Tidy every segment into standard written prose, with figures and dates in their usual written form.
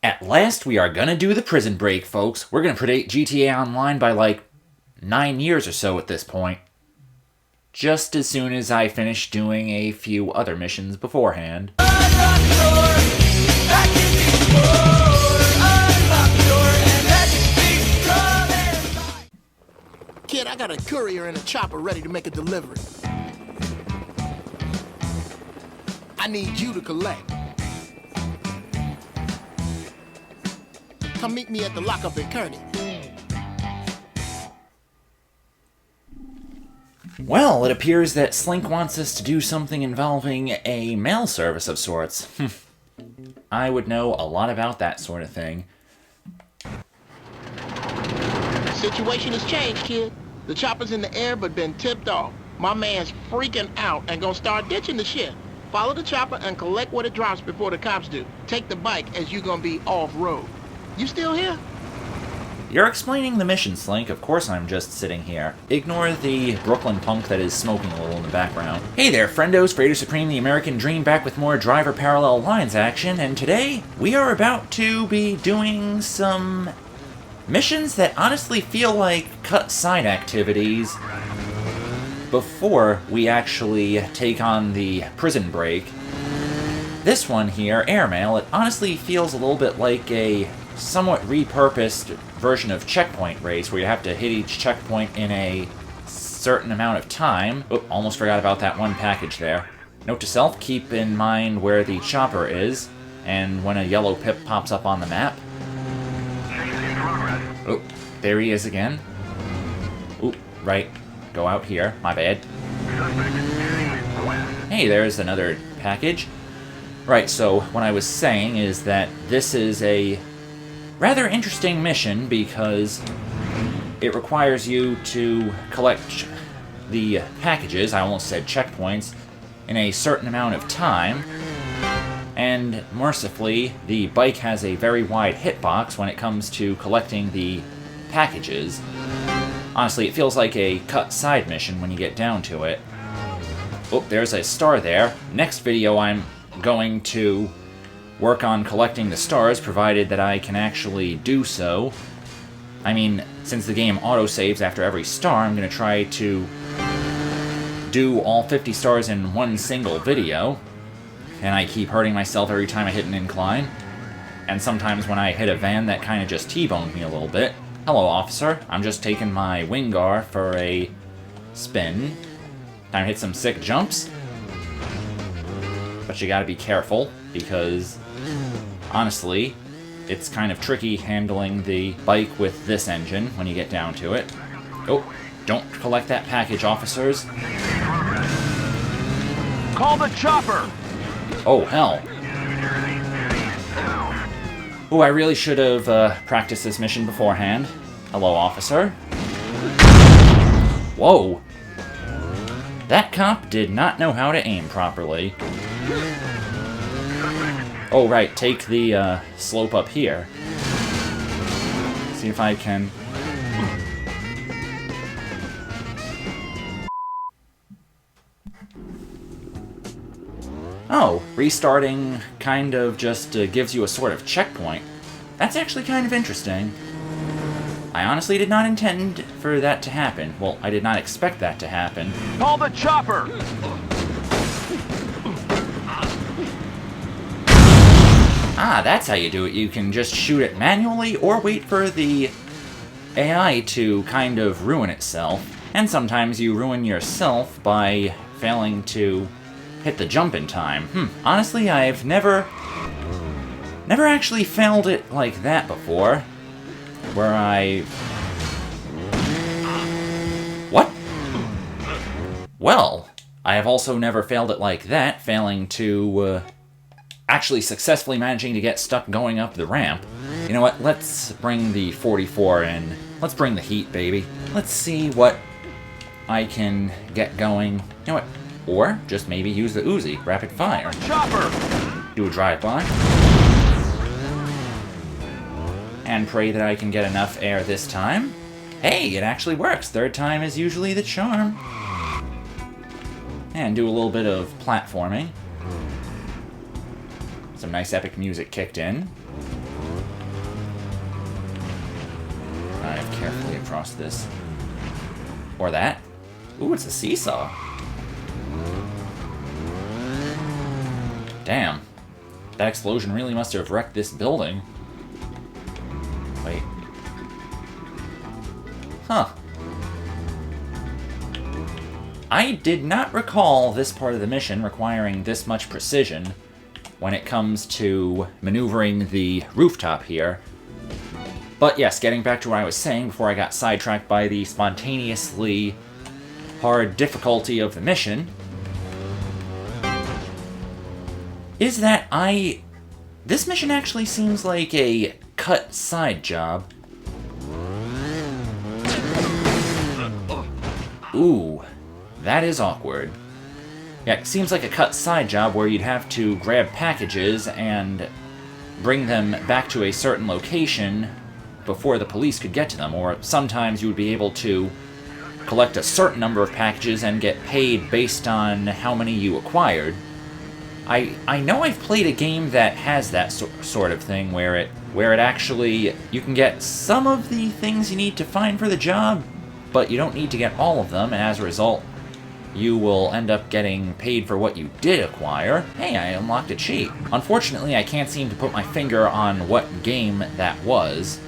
At last, we are gonna do the prison break, folks. We're gonna predate GTA Online by like 9 years or so at this point. Just as soon as I finish doing a few other missions beforehand. Kid, I got a courier and a chopper ready to make a delivery. I need you to collect. Come meet me at the lockup in Kearney. Well, it appears that Slink wants us to do something involving a mail service of sorts. I would know a lot about that sort of thing. Situation has changed, kid. The chopper's in the air but been tipped off. My man's freaking out and gonna start ditching the shit. Follow the chopper and collect what it drops before the cops do. Take the bike as you gonna be off-road. You still here? You're explaining the mission, Slink. Of course I'm just sitting here. Ignore the Brooklyn punk that is smoking a little in the background. Hey there, friendos. Freighter Supreme, the American Dream, back with more Driver Parallel Lines action, and today we are about to be doing some missions that honestly feel like cut side activities before we actually take on the prison break. This one here, Airmail, it honestly feels a little bit like a somewhat repurposed version of Checkpoint Race, where you have to hit each checkpoint in a certain amount of time. Oh, almost forgot about that one package there. Note to self, keep in mind where the chopper is, and when a yellow pip pops up on the map. Oh, there he is again. Oop, right. Go out here. My bad. Hey, there's another package. Right, so what I was saying is that this is a rather interesting mission because it requires you to collect the packages, I almost said checkpoints, in a certain amount of time. And mercifully, the bike has a very wide hitbox when it comes to collecting the packages. Honestly, it feels like a cut side mission when you get down to it. Oh, there's a star there. Next video I'm going to work on collecting the stars, provided that I can actually do so. I mean, since the game autosaves after every star, I'm going to try to do all 50 stars in one single video. And I keep hurting myself every time I hit an incline. And sometimes when I hit a van, that kind of just T-boned me a little bit. Hello, officer. I'm just taking my Wingar for a spin. Time to hit some sick jumps. But you gotta be careful, because honestly, it's kind of tricky handling the bike with this engine when you get down to it. Oh, don't collect that package, officers. Call the chopper! Oh, hell. Oh, I really should have practiced this mission beforehand. Hello, officer. Whoa. That cop did not know how to aim properly. Oh, right, take the slope up here. See if I can... Oh, restarting kind of just gives you a sort of checkpoint. That's actually kind of interesting. I honestly did not intend for that to happen. Well, I did not expect that to happen. Call the chopper! Ah, that's how you do it. You can just shoot it manually or wait for the AI to kind of ruin itself. And sometimes you ruin yourself by failing to hit the jump in time. Honestly, I've never actually failed it like that before. Where I... What? Well, I have also never failed it like that, failing to, actually successfully managing to get stuck going up the ramp. You know what, let's bring the 44 in. Let's bring the heat, baby. Let's see what I can get going. You know what? Or just maybe use the Uzi, rapid fire. Chopper! Do a drive-by. And pray that I can get enough air this time. Hey, it actually works. Third time is usually the charm. And do a little bit of platforming. Some nice epic music kicked in. across this. Or that. Ooh, it's a seesaw. Damn. That explosion really must have wrecked this building. Wait. Huh. I did not recall this part of the mission requiring this much precision when it comes to maneuvering the rooftop here. But yes, getting back to what I was saying before I got sidetracked by the spontaneously hard difficulty of the mission, is that this mission actually seems like a cut side job. Ooh, that is awkward. Yeah, it seems like a cut side job where you'd have to grab packages and bring them back to a certain location before the police could get to them, or sometimes you would be able to collect a certain number of packages and get paid based on how many you acquired. I know I've played a game that has that sort of thing where it actually, you can get some of the things you need to find for the job, but you don't need to get all of them, and as a result, you will end up getting paid for what you did acquire. Hey, I unlocked a cheat. Unfortunately, I can't seem to put my finger on what game that was.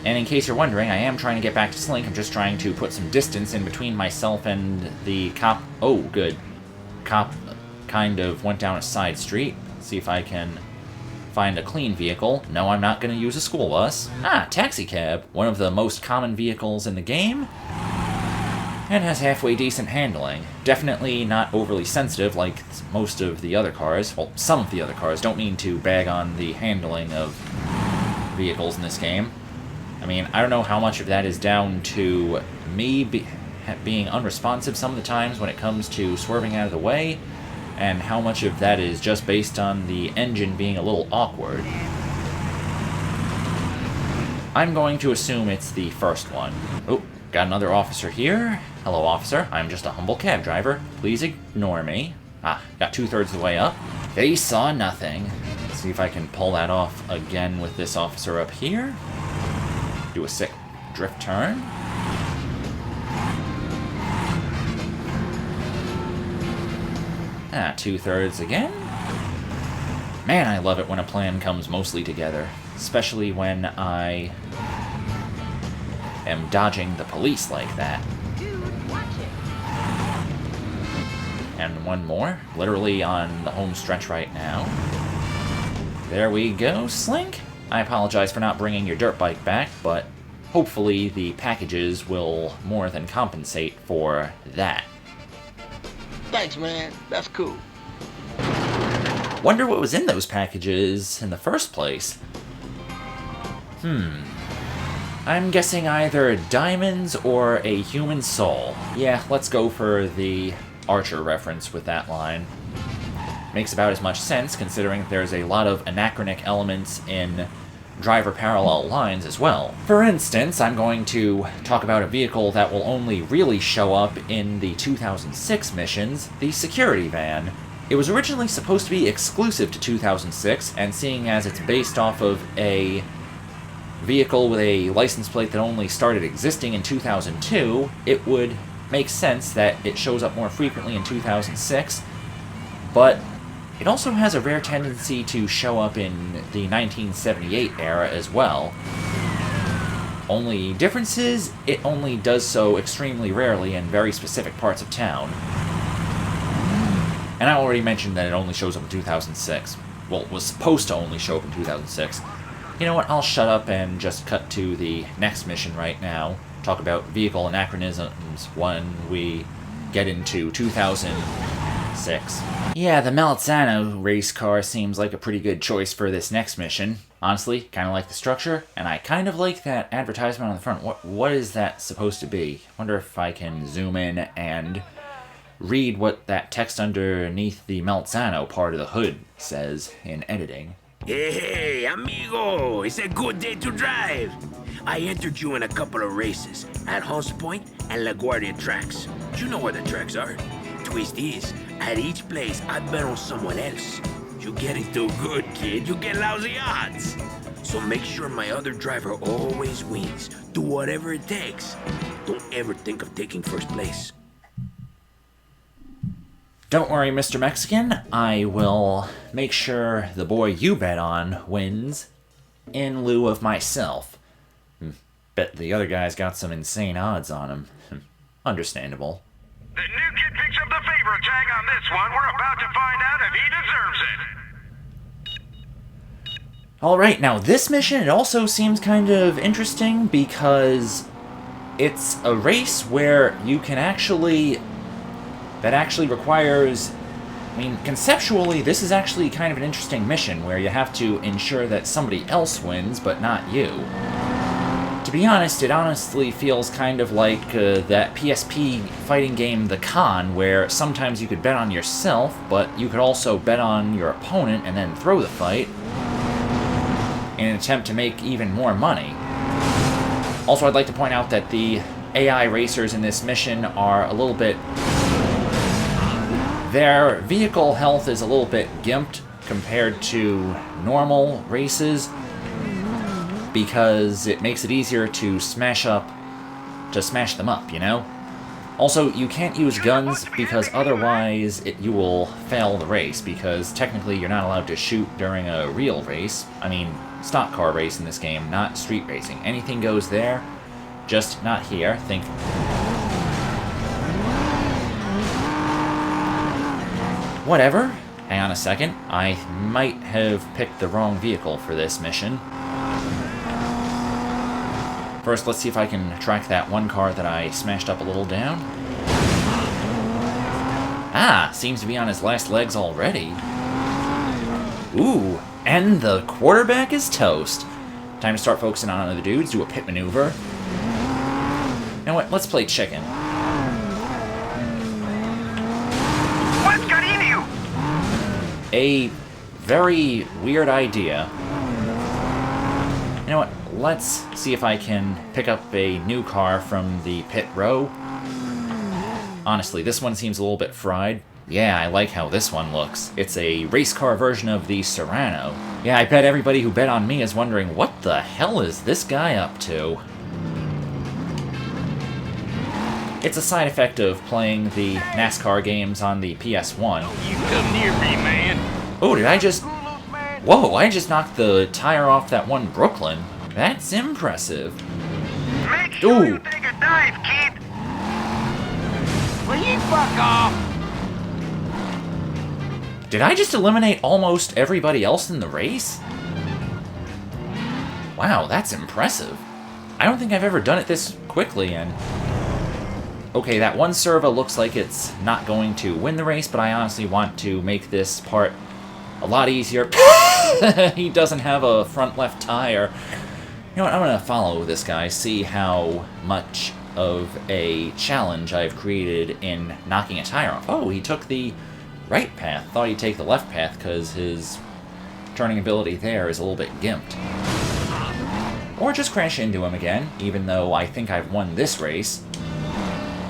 And in case you're wondering, I am trying to get back to Slink. I'm just trying to put some distance in between myself and the cop. Oh, good. Cop kind of went down a side street. See if I can find a clean vehicle. No, I'm not going to use a school bus. Ah, taxi cab. One of the most common vehicles in the game. And has halfway decent handling. Definitely not overly sensitive like most of the other cars. Well, some of the other cars. Don't mean to bag on the handling of vehicles in this game. I mean, I don't know how much of that is down to me being unresponsive some of the times when it comes to swerving out of the way, and how much of that is just based on the engine being a little awkward. I'm going to assume it's the first one. Oh, got another officer here. Hello, officer. I'm just a humble cab driver. Please ignore me. Ah, got 2/3 of the way up. They saw nothing. Let's see if I can pull that off again with this officer up here. Do a sick drift turn. Ah, 2/3 again. Man, I love it when a plan comes mostly together. Especially when I am dodging the police like that. And one more, literally on the home stretch right now. There we go, Slink. I apologize for not bringing your dirt bike back, but hopefully the packages will more than compensate for that. Thanks, man. That's cool. Wonder what was in those packages in the first place. I'm guessing either diamonds or a human soul. Yeah, let's go for the Archer reference with that line. Makes about as much sense, considering there's a lot of anachronic elements in driver parallel lines as well. For instance, I'm going to talk about a vehicle that will only really show up in the 2006 missions, the security van. It was originally supposed to be exclusive to 2006, and seeing as it's based off of a vehicle with a license plate that only started existing in 2002, it would make sense that it shows up more frequently in 2006, but it also has a rare tendency to show up in the 1978 era as well. Only difference is, it only does so extremely rarely in very specific parts of town. And I already mentioned that it only shows up in 2006. Well, it was supposed to only show up in 2006. You know what, I'll shut up and just cut to the next mission right now. Talk about vehicle anachronisms when we get into 2006. Yeah, the Malzano race car seems like a pretty good choice for this next mission. Honestly, kind of like the structure, and I kind of like that advertisement on the front. What is that supposed to be? I wonder if I can zoom in and read what that text underneath the Malzano part of the hood says in editing. Hey, amigo, it's a good day to drive. I entered you in a couple of races at Hunts Point and LaGuardia tracks. You know where the tracks are. Twist is, at each place I bet on someone else. You get it too good, kid. You get lousy odds. So make sure my other driver always wins. Do whatever it takes. Don't ever think of taking first place. Don't worry, Mr. Mexican. I will make sure the boy you bet on wins in lieu of myself. Bet the other guy's got some insane odds on him. Understandable. The new kid picks up the favorite tag on this one. We're about to find out if he deserves it. Alright, now this mission, it also seems kind of interesting because it's a race where you can that actually requires, I mean, conceptually, this is actually kind of an interesting mission where you have to ensure that somebody else wins, but not you. To be honest, it honestly feels kind of like that PSP fighting game, The Con, where sometimes you could bet on yourself, but you could also bet on your opponent and then throw the fight in an attempt to make even more money. Also, I'd like to point out that the AI racers in this mission are a little bit... Their vehicle health is a little bit gimped compared to normal races because it makes it easier to smash them up, you know? Also, you can't use guns because otherwise you will fail the race because technically you're not allowed to shoot during a real race. I mean, stock car race in this game, not street racing. Anything goes there, just not here. Think... Whatever. Hang on a second. I might have picked the wrong vehicle for this mission. First, let's see if I can track that one car that I smashed up a little down. Ah, seems to be on his last legs already. Ooh, and the quarterback is toast. Time to start focusing on other dudes, do a pit maneuver. You know what, let's play chicken. What's got into you? A very weird idea. You know what, let's see if I can pick up a new car from the pit row. Honestly, this one seems a little bit fried. Yeah, I like how this one looks. It's a race car version of the Serrano. Yeah, I bet everybody who bet on me is wondering, what the hell is this guy up to? It's a side effect of playing the NASCAR games on the PS1. You come near me, man. Oh, did I just... Whoa, I just knocked the tire off that one Brooklyn. That's impressive. Make sure Ooh. you take a dive, kid. Will you fuck off? Did I just eliminate almost everybody else in the race? Wow, that's impressive. I don't think I've ever done it this quickly, and... Okay, that one servo looks like it's not going to win the race, but I honestly want to make this part a lot easier. He doesn't have a front left tire. You know what, I'm going to follow this guy, see how much of a challenge I've created in knocking a tire off. Oh, he took the right path. Thought he'd take the left path because his turning ability there is a little bit gimped. Or just crash into him again, even though I think I've won this race.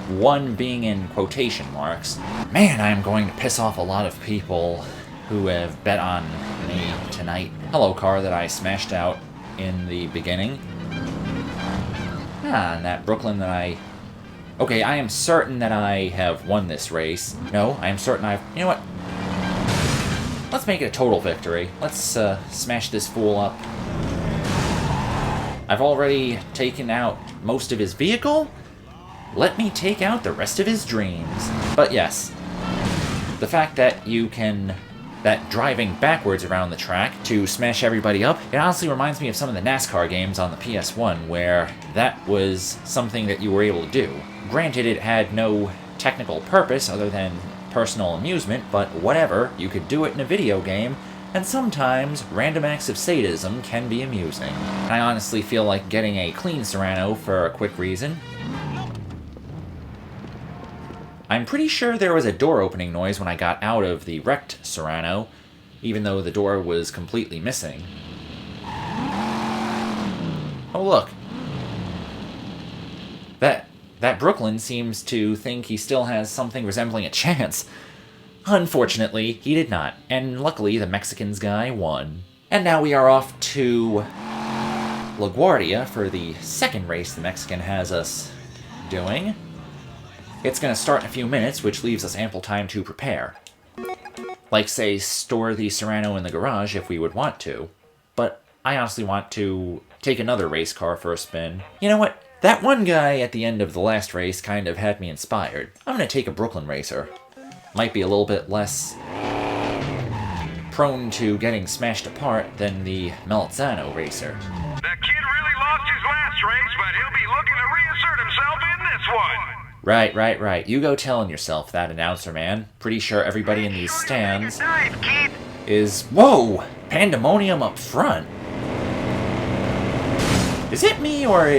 One being in quotation marks. Man, I am going to piss off a lot of people who have bet on me tonight. Hello, car that I smashed out in the beginning. Ah, and that Brooklyn that I... Okay, I am certain that I have won this race. No, I am certain I've... You know what? Let's make it a total victory. Let's smash this fool up. I've already taken out most of his vehicle. Let me take out the rest of his dreams. But yes, the fact that you can... that driving backwards around the track to smash everybody up, it honestly reminds me of some of the NASCAR games on the PS1, where that was something that you were able to do. Granted, it had no technical purpose other than personal amusement, but whatever, you could do it in a video game, and sometimes random acts of sadism can be amusing. And I honestly feel like getting a clean Serrano for a quick reason. I'm pretty sure there was a door opening noise when I got out of the wrecked Serrano, even though the door was completely missing. Oh look. That Brooklyn seems to think he still has something resembling a chance. Unfortunately, he did not, and luckily the Mexicans guy won. And now we are off to LaGuardia for the second race the Mexican has us doing. It's going to start in a few minutes, which leaves us ample time to prepare. Like, say, store the Serrano in the garage if we would want to. But I honestly want to take another race car for a spin. You know what? That one guy at the end of the last race kind of had me inspired. I'm going to take a Brooklyn racer. Might be a little bit less prone to getting smashed apart than the Melzano racer. The kid really lost his last race, but he'll be looking to reassert himself in this one. Right. You go telling yourself that, announcer man. Pretty sure everybody in these stands is... Whoa! Pandemonium up front. Is it me, or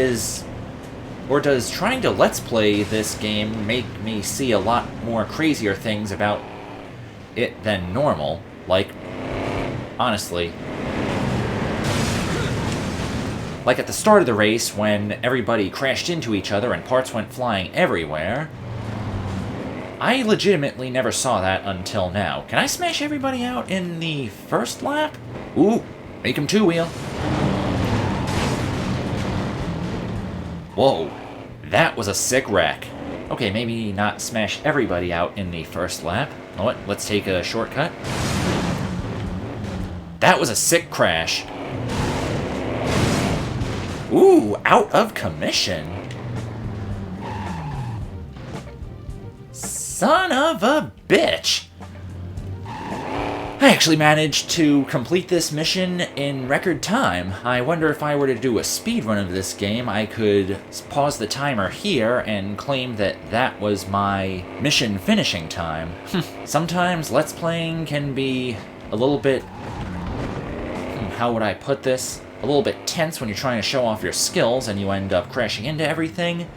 does trying to Let's Play this game make me see a lot more crazier things about it than normal? Like, honestly. Like at the start of the race, when everybody crashed into each other and parts went flying everywhere. I legitimately never saw that until now. Can I smash everybody out in the first lap? Ooh, make him two-wheel. Whoa, that was a sick wreck. Okay, maybe not smash everybody out in the first lap. You know what? Let's take a shortcut. That was a sick crash. Ooh, out of commission. Son of a bitch. I actually managed to complete this mission in record time. I wonder if I were to do a speedrun of this game, I could pause the timer here and claim that that was my mission finishing time. Sometimes Let's Playing can be a little bit... how would I put this? A little bit tense when you're trying to show off your skills and you end up crashing into everything.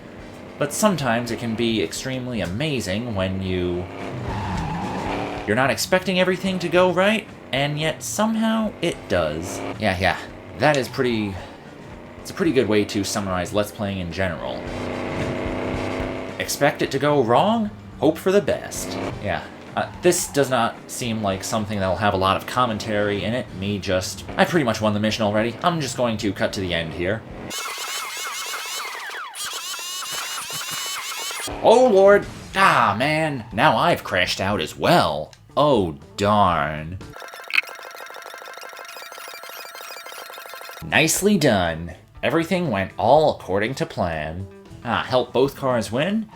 But sometimes it can be extremely amazing when you're not expecting everything to go right, and yet somehow it does. Yeah, that is it's a pretty good way to summarize Let's Playing in general. Expect it to go wrong, hope for the best. Yeah, this does not seem like something that'll have a lot of commentary in it. I pretty much won the mission already. I'm just going to cut to the end here. Oh lord! Ah, man, now I've crashed out as well. Oh, darn. Nicely done. Everything went all according to plan. Help both cars win?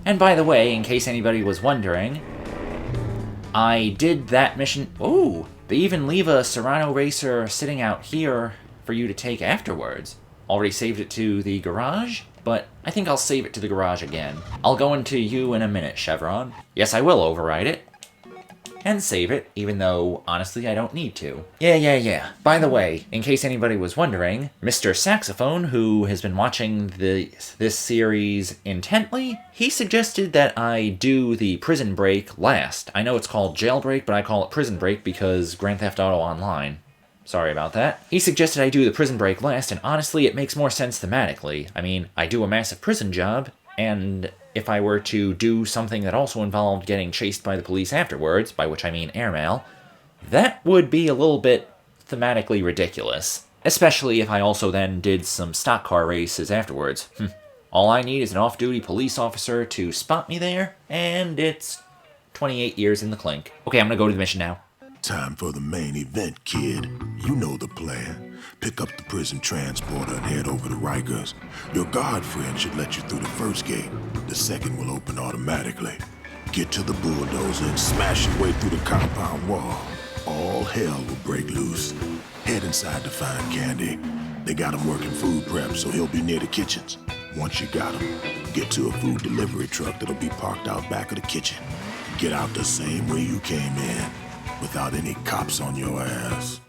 And by the way, in case anybody was wondering, I did that mission... Ooh, they even leave a Serrano racer sitting out here for you to take afterwards. Already saved it to the garage? But I think I'll save it to the garage again. I'll go into you in a minute, Chevron. Yes, I will override it. And save it, even though, honestly, I don't need to. Yeah. By the way, in case anybody was wondering, Mr. Saxophone, who has been watching this series intently, he suggested that I do the Prison Break last. I know it's called Jailbreak, but I call it Prison Break because Grand Theft Auto Online. Sorry about that. He suggested I do the prison break last, and honestly, it makes more sense thematically. I mean, I do a massive prison job, and if I were to do something that also involved getting chased by the police afterwards, by which I mean airmail, that would be a little bit thematically ridiculous. Especially if I also then did some stock car races afterwards. All I need is an off-duty police officer to spot me there, and it's 28 years in the clink. Okay, I'm gonna go to the mission now. Time for the main event, kid. You know the plan. Pick up the prison transporter and head over to Rikers. Your guard friend should let you through the first gate. The second will open automatically. Get to the bulldozer and smash your way through the compound wall. All hell will break loose. Head inside to find Candy. They got him working food prep, so he'll be near the kitchens. Once you got him, get to a food delivery truck that'll be parked out back of the kitchen. Get out the same way you came in, without any cops on your ass.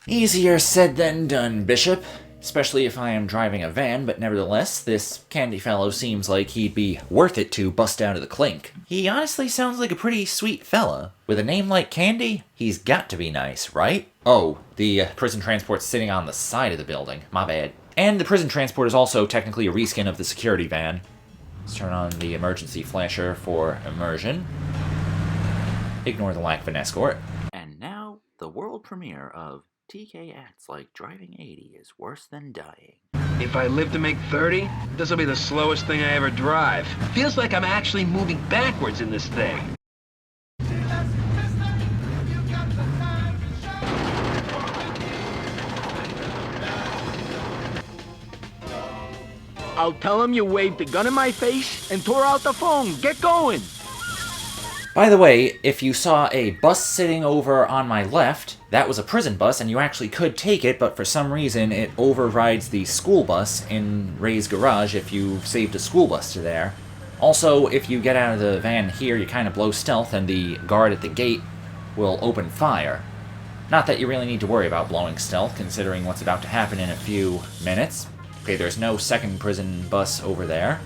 Easier said than done, Bishop. Especially if I am driving a van, but nevertheless, this Candy fellow seems like he'd be worth it to bust out of the clink. He honestly sounds like a pretty sweet fella. With a name like Candy, he's got to be nice, right? Oh, the prison transport's sitting on the side of the building. My bad. And the prison transport is also technically a reskin of the security van. Let's turn on the emergency flasher for immersion. Ignore the lack of an escort. And now, the world premiere of TK acts like driving 80 is worse than dying. If I live to make 30, this'll be the slowest thing I ever drive. Feels like I'm actually moving backwards in this thing. I'll tell him you waved the gun in my face and tore out the phone. Get going! By the way, if you saw a bus sitting over on my left, that was a prison bus, and you actually could take it, but for some reason it overrides the school bus in Ray's garage if you saved a school bus to there. Also, if you get out of the van here, you kind of blow stealth, and the guard at the gate will open fire. Not that you really need to worry about blowing stealth, considering what's about to happen in a few minutes. Okay, there's no second prison bus over there.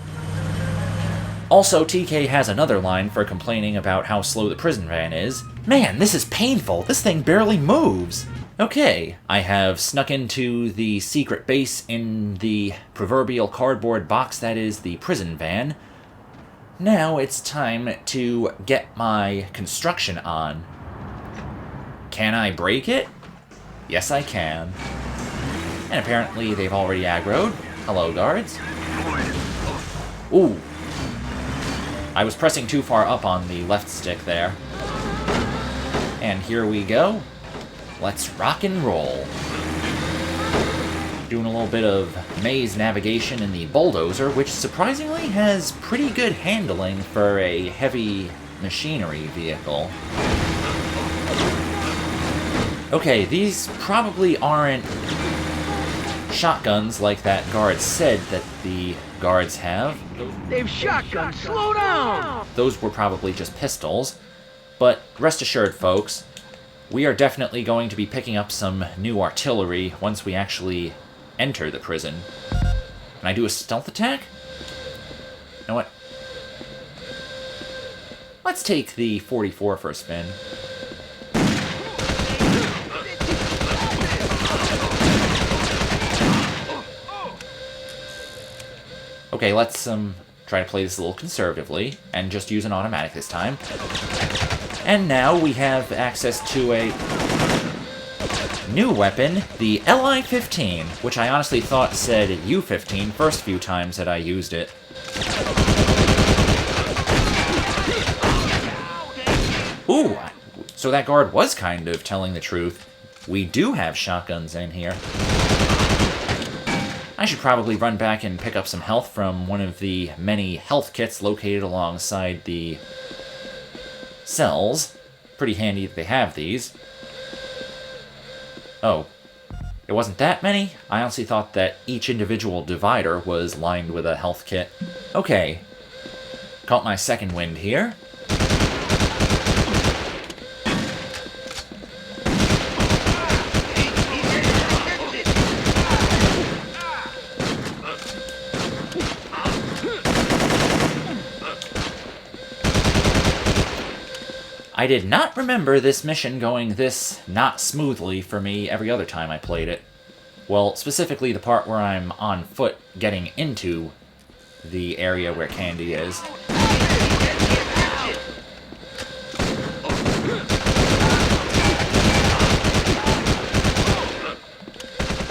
Also, TK has another line for complaining about how slow the prison van is. Man, this is painful. This thing barely moves. Okay, I have snuck into the secret base in the proverbial cardboard box that is the prison van. Now it's time to get my construction on. Can I break it? Yes, I can. And apparently they've already aggroed. Hello, guards. Ooh. I was pressing too far up on the left stick there. And here we go. Let's rock and roll. Doing a little bit of maze navigation in the bulldozer, which surprisingly has pretty good handling for a heavy machinery vehicle. Okay, these probably aren't shotguns like that guard said that the guards have. They've shotguns. Slow down! Those were probably just pistols. But rest assured, folks, we are definitely going to be picking up some new artillery once we actually enter the prison. Can I do a stealth attack? You know what? Let's take the 44 for a spin. Okay, let's try to play this a little conservatively, and just use an automatic this time. And now we have access to a new weapon, the LI-15, which I honestly thought said U-15 first few times that I used it. Ooh, so that guard was kind of telling the truth. We do have shotguns in here. I should probably run back and pick up some health from one of the many health kits located alongside the cells. Pretty handy that they have these. Oh, it wasn't that many? I honestly thought that each individual divider was lined with a health kit. Okay, caught my second wind here. I did not remember this mission going this not smoothly for me every other time I played it. Well, specifically the part where I'm on foot getting into the area where Candy is.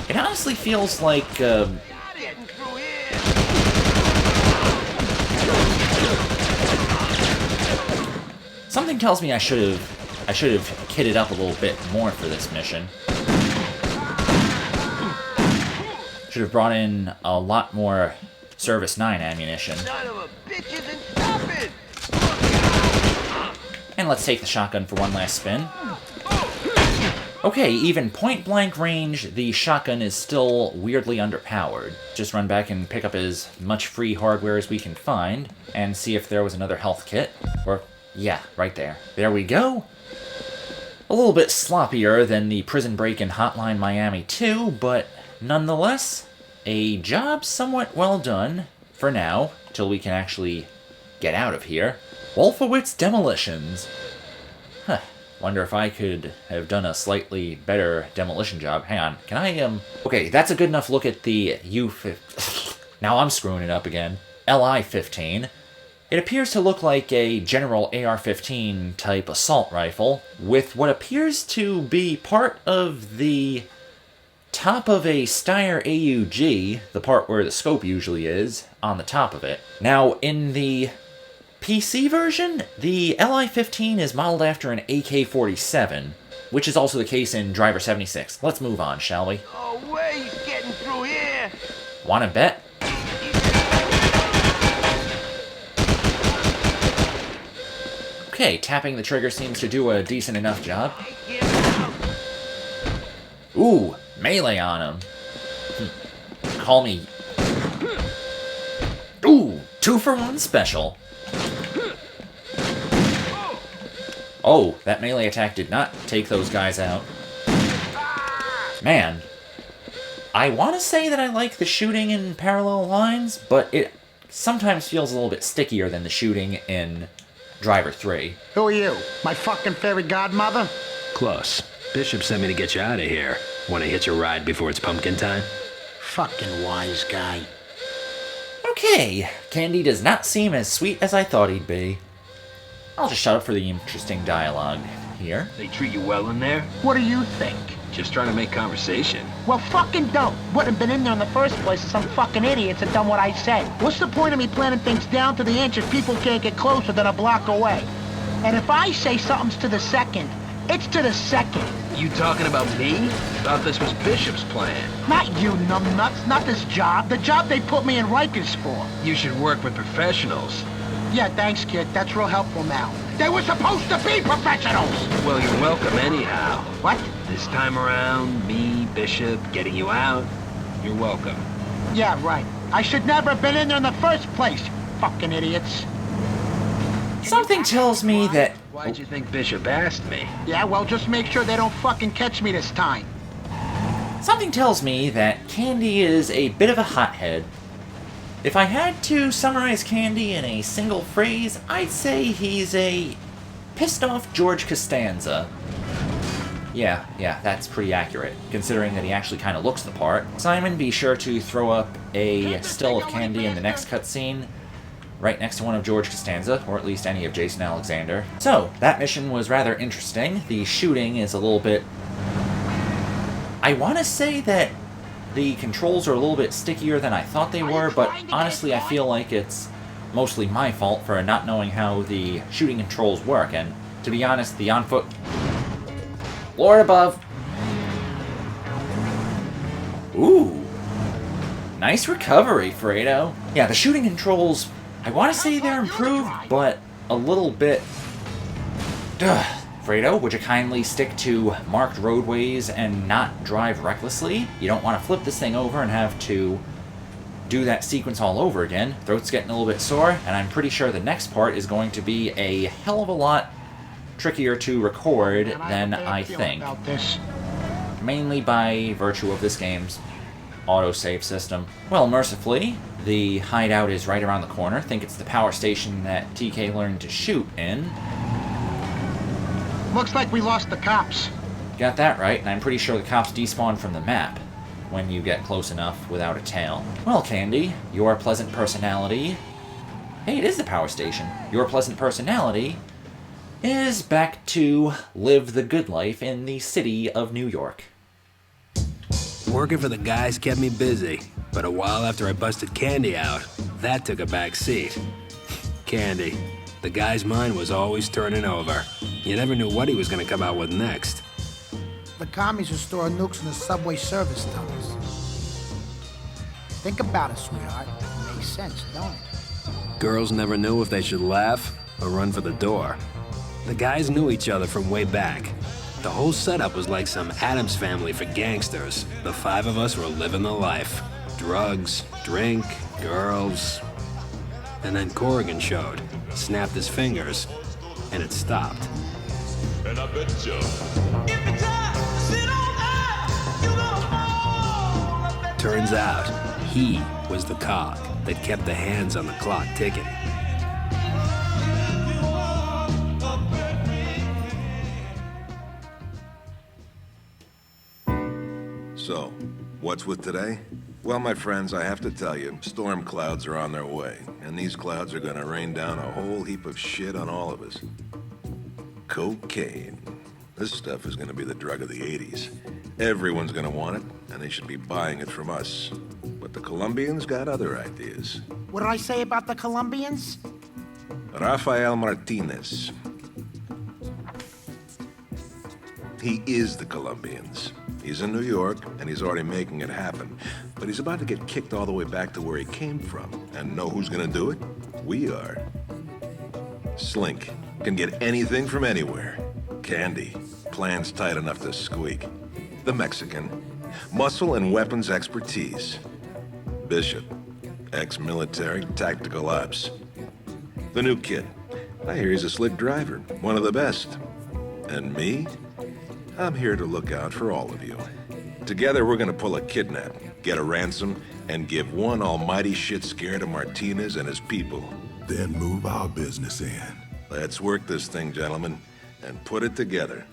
It honestly feels like, something tells me I should have kitted up a little bit more for this mission. Should have brought in a lot more Service 9 ammunition. And let's take the shotgun for one last spin. Okay, even point-blank range, the shotgun is still weirdly underpowered. Just run back and pick up as much free hardware as we can find, and see if there was another health kit. Or, yeah, right there. There we go! A little bit sloppier than the prison break in Hotline Miami 2, but nonetheless, a job somewhat well done, for now, till we can actually get out of here. Wolfowitz Demolitions. Huh. Wonder if I could have done a slightly better demolition job. Hang on, can I, Okay, that's a good enough look at the U-15... Now I'm screwing it up again. LI-15. It appears to look like a general AR-15 type assault rifle, with what appears to be part of the top of a Steyr AUG, the part where the scope usually is, on the top of it. Now, in the PC version, the LI-15 is modeled after an AK-47, which is also the case in Driver 76. Let's move on, shall we? Oh, way he's getting through here. Wanna bet? Okay, tapping the trigger seems to do a decent enough job. Ooh, melee on him. Call me... Ooh, 2-for-1 special. Oh, that melee attack did not take those guys out. Man, I want to say that I like the shooting in parallel lines, but it sometimes feels a little bit stickier than the shooting in Driver 3. Who are you? My fucking fairy godmother? Close. Bishop sent me to get you out of here. Want to hitch a ride before it's pumpkin time? Fucking wise guy. Okay, Candy does not seem as sweet as I thought he'd be. I'll just shut up for the interesting dialogue here. They treat you well in there? What do you think? Just trying to make conversation. Well, fucking don't. Wouldn't have been in there in the first place if some fucking idiots had done what I said. What's the point of me planning things down to the inch if people can't get closer than a block away? And if I say something's to the second, it's to the second. You talking about me? Thought this was Bishop's plan. Not you, numbnuts. Not this job. The job they put me in Rikers for. You should work with professionals. Yeah, thanks, kid. That's real helpful now. They were supposed to be professionals! Well, you're welcome anyhow. What? This time around, me, Bishop, getting you out, you're welcome. Yeah, right. I should never have been in there in the first place, fucking idiots. Something tells me that... Why'd you think Bishop asked me? Yeah, well, just make sure they don't fucking catch me this time. Something tells me that Candy is a bit of a hothead. If I had to summarize Candy in a single phrase, I'd say he's a pissed-off George Costanza. Yeah, that's pretty accurate, considering that he actually kind of looks the part. Simon, be sure to throw up a still of Candy in the next cutscene, right next to one of George Costanza, or at least any of Jason Alexander. So, that mission was rather interesting. The shooting is a little bit... I want to say that the controls are a little bit stickier than I thought they were, but honestly I feel like it's mostly my fault for not knowing how the shooting controls work, and to be honest, the on-foot... Lord above! Ooh! Nice recovery, Fredo. Yeah, the shooting controls, I want to say they're improved, but a little bit... Ugh. Fredo, would you kindly stick to marked roadways and not drive recklessly? You don't want to flip this thing over and have to do that sequence all over again. Throat's getting a little bit sore, and I'm pretty sure the next part is going to be a hell of a lot trickier to record than I think. Mainly by virtue of this game's autosave system. Well, mercifully, the hideout is right around the corner. Think it's the power station that TK learned to shoot in. Looks like we lost the cops. Got that right, and I'm pretty sure the cops despawn from the map when you get close enough without a tail. Well, Candy, your pleasant personality... Hey, it is the power station. Your pleasant personality is back to live the good life in the city of New York. Working for the guys kept me busy, but a while after I busted Candy out, that took a back seat. Candy. The guy's mind was always turning over. You never knew what he was going to come out with next. The commies are storing nukes in the subway service tunnels. Think about it, sweetheart. It makes sense, don't it? Girls never knew if they should laugh or run for the door. The guys knew each other from way back. The whole setup was like some Addams Family for gangsters. The five of us were living the life. Drugs, drink, girls. And then Corrigan showed. Snapped his fingers, and it stopped. And I bet you. Turns out, he was the cog that kept the hands on the clock ticking. So, what's with today? Well, my friends, I have to tell you, storm clouds are on their way, and these clouds are gonna rain down a whole heap of shit on all of us. Cocaine. This stuff is gonna be the drug of the 80s. Everyone's gonna want it, and they should be buying it from us. But the Colombians got other ideas. What did I say about the Colombians? Rafael Martinez. He is the Colombians. He's in New York, and he's already making it happen. But he's about to get kicked all the way back to where he came from. And know who's gonna do it? We are. Slink can get anything from anywhere. Candy, plans tight enough to squeak. The Mexican, muscle and weapons expertise. Bishop, ex-military, tactical ops. The new kid, I hear he's a slick driver, one of the best. And me? I'm here to look out for all of you. Together we're gonna pull a kidnap, get a ransom, and give one almighty shit scare to Martinez and his people. Then move our business in. Let's work this thing, gentlemen, and put it together.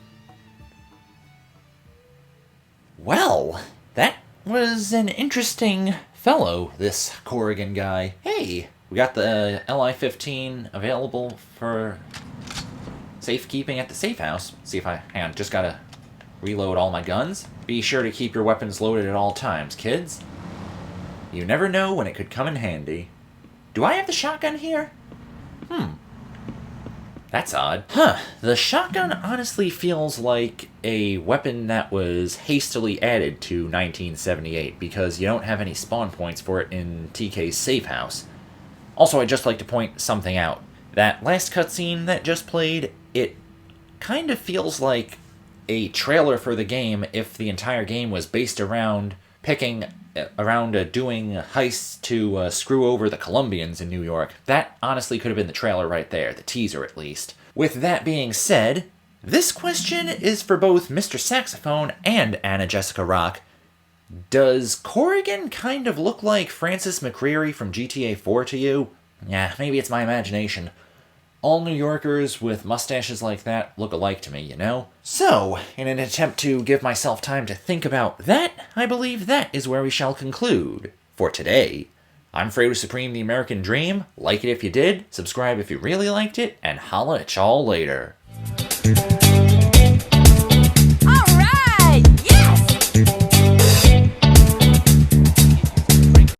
Well, that was an interesting fellow, this Corrigan guy. Hey, we got the LI-15 available for safekeeping at the safe house. See if I... Hang on, just gotta reload all my guns. Be sure to keep your weapons loaded at all times, kids. You never know when it could come in handy. Do I have the shotgun here? That's odd. The shotgun honestly feels like a weapon that was hastily added to 1978 because you don't have any spawn points for it in TK's safe house. Also, I'd just like to point something out. That last cutscene that just played, it kind of feels like a trailer for the game if the entire game was based around doing heists to screw over the Colombians in New York. That honestly could have been the trailer right there, the teaser at least. With that being said, this question is for both Mr. Saxophone and Anna Jessica Rock. Does Corrigan kind of look like Francis McCreary from GTA 4 to you? Yeah, maybe it's my imagination. All New Yorkers with mustaches like that look alike to me, you know? So, in an attempt to give myself time to think about that, I believe that is where we shall conclude for today. I'm Fredo Supreme, the American Dream. Like it if you did, subscribe if you really liked it, and holla at y'all later.